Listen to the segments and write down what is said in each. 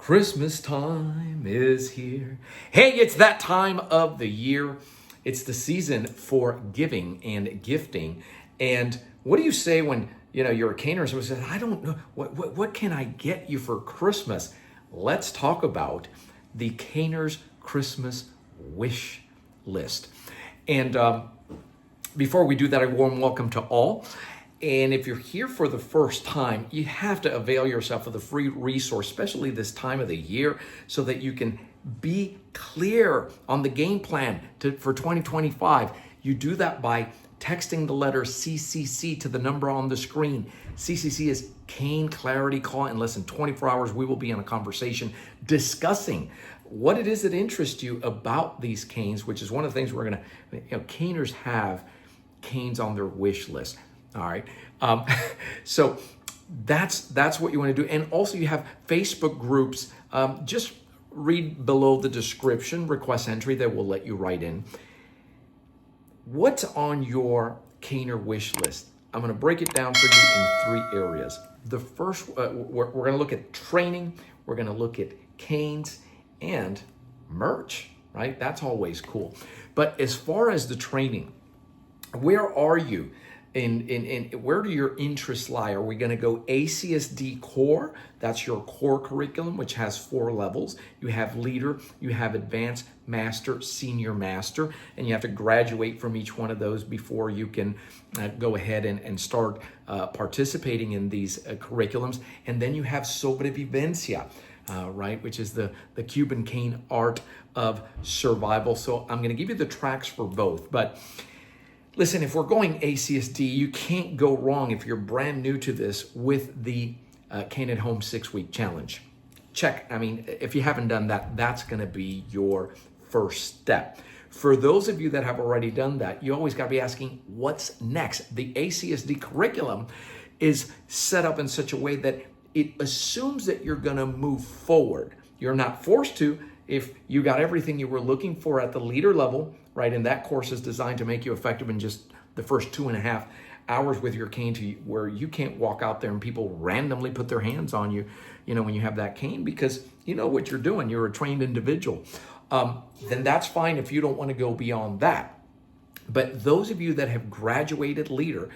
Christmas time is here. Hey, it's that time of the year. It's the season for giving and gifting. And what do you say when you're a caterer who says, I don't know, what can I get you for Christmas? Let's talk about the caterer's Christmas wish list. And before we do that, a warm welcome to all. And if you're here for the first time, you have to avail yourself of the free resource, especially this time of the year, so that you can be clear on the game plan for 2025. You do that by texting the letter CCC to the number on the screen. CCC is Cane Clarity Call. In less than 24 hours, we will be in a conversation discussing what it is that interests you about these canes, which is one of the things we're going to, caners have canes on their wish list. All right. So that's what you want to do. And also you have Facebook groups. Just read below the description, request entry that will let you write in. What's on your caner wish list? I'm going to break it down for you in 3 areas. The first, we're going to look at training. We're going to look at canes and merch, right? That's always cool. But as far as the training, where are you? In where do your interests lie? Are we going to go ACSD core? That's your core curriculum, which has 4 levels. You have leader, you have advanced, master, senior master, and you have to graduate from each one of those before you can go ahead and start participating in these curriculums. And then you have Sobrevivencia, right, which is the Cuban cane art of survival. So I'm going to give you the tracks for both, but listen, if we're going ACSD, you can't go wrong if you're brand new to this with the Cane at Home 6-week challenge. Check. I mean, if you haven't done that, that's going to be your first step. For those of you that have already done that, you always got to be asking, what's next? The ACSD curriculum is set up in such a way that it assumes that you're going to move forward. You're not forced to if you got everything you were looking for at the leader level, right? And that course is designed to make you effective in just the first 2.5 hours with your cane, to where you can't walk out there and people randomly put their hands on you, when you have that cane, because you know what you're doing. You're a trained individual. Then that's fine if you don't want to go beyond that. But those of you that have graduated leader,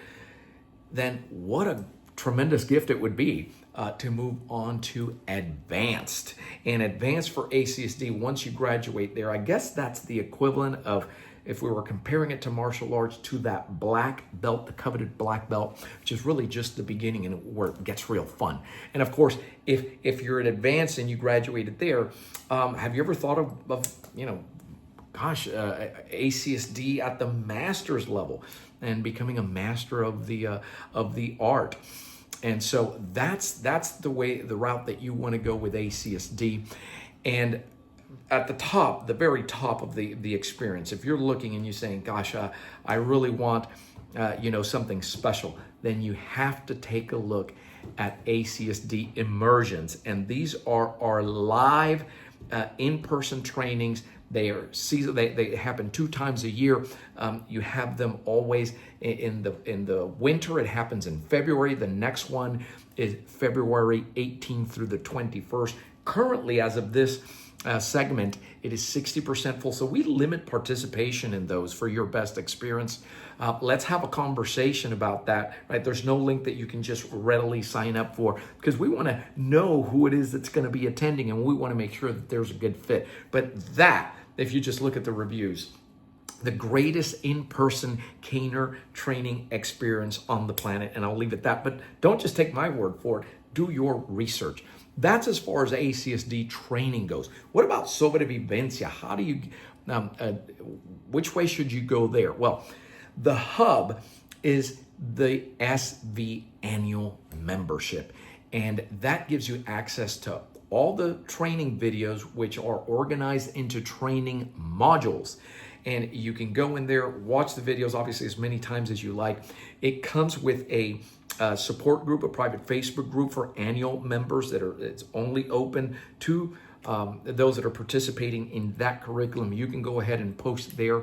then what a tremendous gift it would be to move on to advanced. And advanced for ACSD, once you graduate there, I guess that's the equivalent of, if we were comparing it to martial arts, to that black belt, the coveted black belt, which is really just the beginning and where it gets real fun. And of course, if you're at advanced and you graduated there, have you ever thought of ACSD at the master's level and becoming a master of the art? And so that's the route that you want to go with ACSD. And at the very top of the experience, if you're looking and you're saying, gosh, I really want, something special, then you have to take a look at ACSD immersions. And these are our live in-person trainings. They are season. They happen 2 times a year. You have them always in the winter. It happens in February. The next one is February 18th through the 21st. Currently, as of this segment, it is 60% full. So we limit participation in those for your best experience. Let's have a conversation about that, right? There's no link that you can just readily sign up for, because we want to know who it is that's going to be attending, and we want to make sure that there's a good fit. But that, if you just look at the reviews, the greatest in-person caner training experience on the planet, and I'll leave it at that. But don't just take my word for it. Do your research. That's as far as ACSD training goes. What about Sobrevivencia? How do you, which way should you go there? Well, the hub is the SVNL membership, and that gives you access to all the training videos, which are organized into training modules. And you can go in there, watch the videos, obviously, as many times as you like. It comes with a support group, a private Facebook group for annual members it's only open to those that are participating in that curriculum. You can go ahead and post there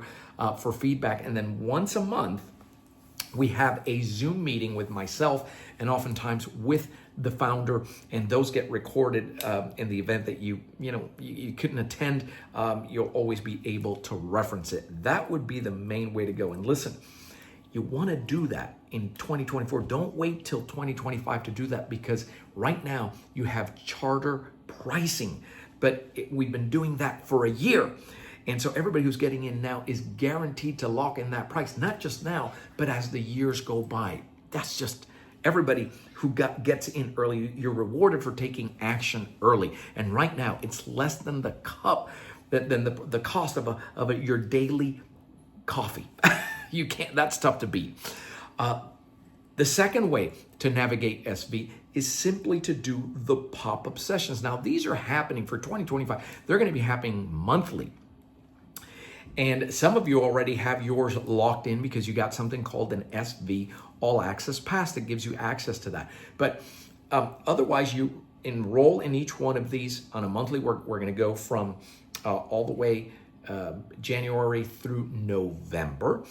for feedback. And then once a month, We have a Zoom meeting with myself and oftentimes with the founder, and those get recorded in the event that you couldn't attend. You'll always be able to reference it. That would be the main way to go. And listen, you want to do that in 2024. Don't wait till 2025 to do that, because right now you have charter pricing, but we've been doing that for a year. And so everybody who's getting in now is guaranteed to lock in that price, not just now, but as the years go by. That's just everybody who gets in early. You're rewarded for taking action early. And right now, it's less than the cost of your daily coffee. You can't. That's tough to beat. The second way to navigate SV is simply to do the pop-up sessions. Now, these are happening for 2025. They're going to be happening monthly. And some of you already have yours locked in because you got something called an SV All Access Pass that gives you access to that. But otherwise, you enroll in each one of these on a monthly. We're going to go from all the way January through November.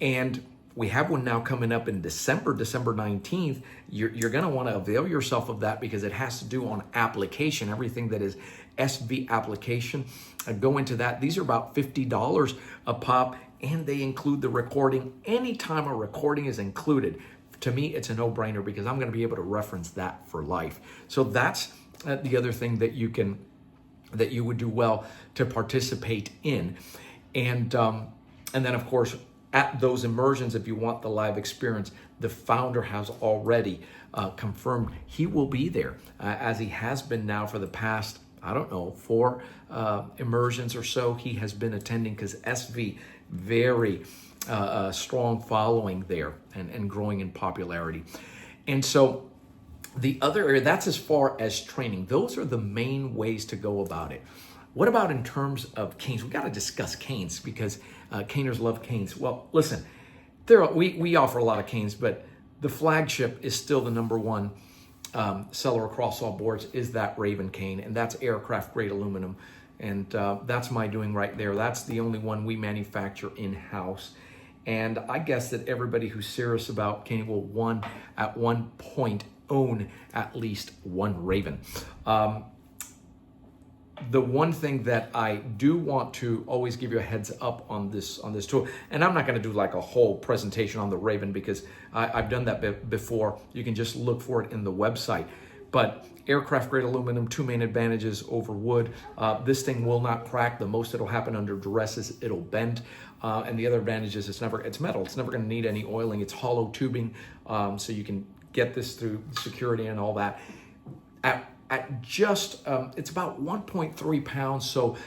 And we have one now coming up in December 19th. You're going to want to avail yourself of that because it has to do on application, everything that is SV application. Go into that. These are about $50 a pop, and they include the recording. Anytime a recording is included, to me, it's a no-brainer because I'm going to be able to reference that for life. So that's the other thing that you would do well to participate in. And then, of course, at those immersions, if you want the live experience, the founder has already confirmed he will be there, as he has been now for the past, 4 immersions or so. He has been attending because SV, very strong following there and growing in popularity. And so the other area, that's as far as training. Those are the main ways to go about it. What about in terms of canes? We got to discuss canes because caners love canes. Well, listen, we offer a lot of canes, but the flagship is still the number one seller across all boards is that Raven cane, and that's aircraft grade aluminum. And that's my doing right there. That's the only one we manufacture in-house. And I guess that everybody who's serious about cane will at one point own at least one Raven. The one thing that I do want to always give you a heads up on this tool, and I'm not going to do like a whole presentation on the Raven because I've done that before. You can just look for it in the website. But aircraft grade aluminum, 2 main advantages over wood. This thing will not crack. The most it'll happen under duress is it'll bend. And the other advantage is it's metal. It's never going to need any oiling. It's hollow tubing, so you can get this through security and all that. At just, it's about 1.3 pounds. So,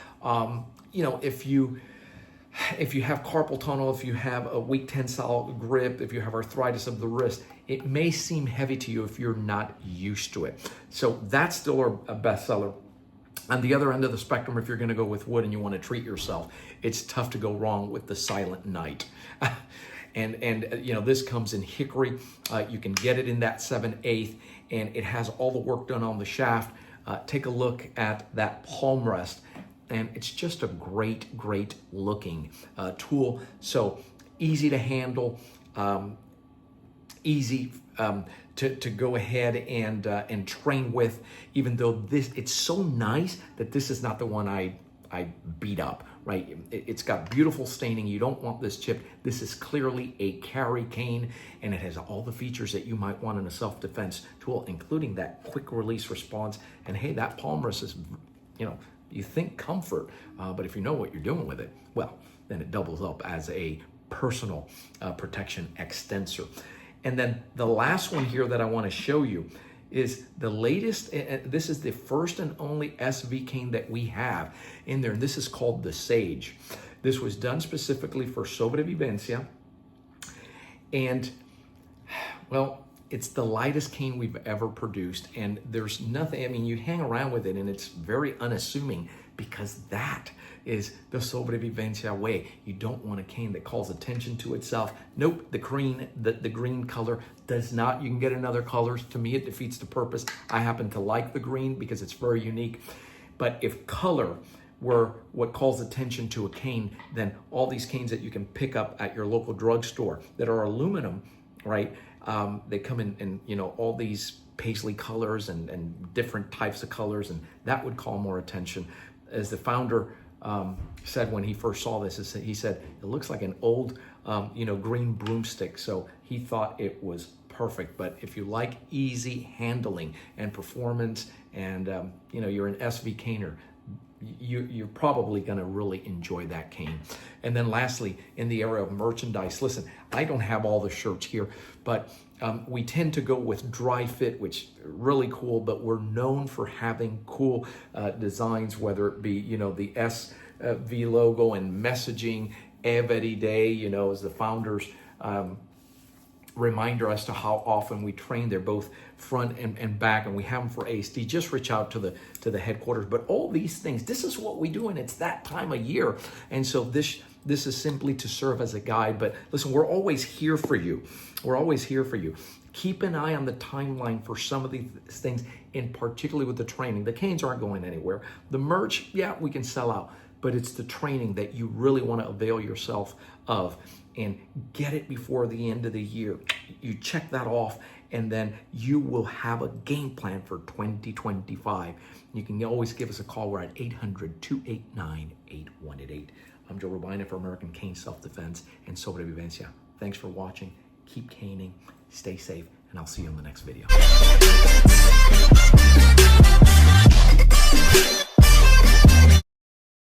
if you have carpal tunnel, if you have a weak tensile grip, if you have arthritis of the wrist, it may seem heavy to you if you're not used to it. So that's still a bestseller. On the other end of the spectrum, if you're going to go with wood and you want to treat yourself, it's tough to go wrong with the Silent Night. And this comes in hickory. You can get it in that 7/8, and it has all the work done on the shaft. Take a look at that palm rest, and it's just a great looking tool. So easy to handle, easy to go ahead and train with. Even though it's so nice that this is not the one I beat up. Right, it's got beautiful staining. You don't want this chipped. This is clearly a carry cane, and it has all the features that you might want in a self-defense tool, including that quick release response. And hey, that palm rest is, you think comfort, but if you know what you're doing with it, well, then it doubles up as a personal protection extensor. And then the last one here that I want to show you is the latest. This is the first and only SV cane that we have in there, and this is called the Sage. This was done specifically for Sobrevivencia, and well, it's the lightest cane we've ever produced, and there's nothing, you hang around with it and it's very unassuming because that is the Sobrevivencia way. You don't want a cane that calls attention to itself. Nope, the green color does not. You can get in other colors. To me, it defeats the purpose. I happen to like the green because it's very unique. But if color were what calls attention to a cane than all these canes that you can pick up at your local drugstore that are aluminum, right? They come in all these paisley colors and different types of colors, and that would call more attention. As the founder said when he first saw this, he said, it looks like an old green broomstick. So he thought it was perfect. But if you like easy handling and performance and you're an SV caner, you're probably going to really enjoy that cane. And then lastly, in the area of merchandise, listen, I don't have all the shirts here, but we tend to go with dry fit, which really cool, but we're known for having cool designs, whether it be, the SV logo and messaging every day, as the founders reminder as to how often we train. They're both front and back, and we have them for ASD. Just reach out to the headquarters. But all these things, this is what we do, and it's that time of year. And so this is simply to serve as a guide. But listen, we're always here for you. We're always here for you. Keep an eye on the timeline for some of these things, in particularly with the training. The canes aren't going anywhere. The merch, yeah, we can sell out, but it's the training that you really want to avail yourself of and get it before the end of the year. You check that off, and then you will have a game plan for 2025. You can always give us a call. We're at 800-289-8188. I'm Joe Rubina for American Cane Self-Defense and Sobrevivencia. Thanks for watching. Keep caning, stay safe, and I'll see you on the next video.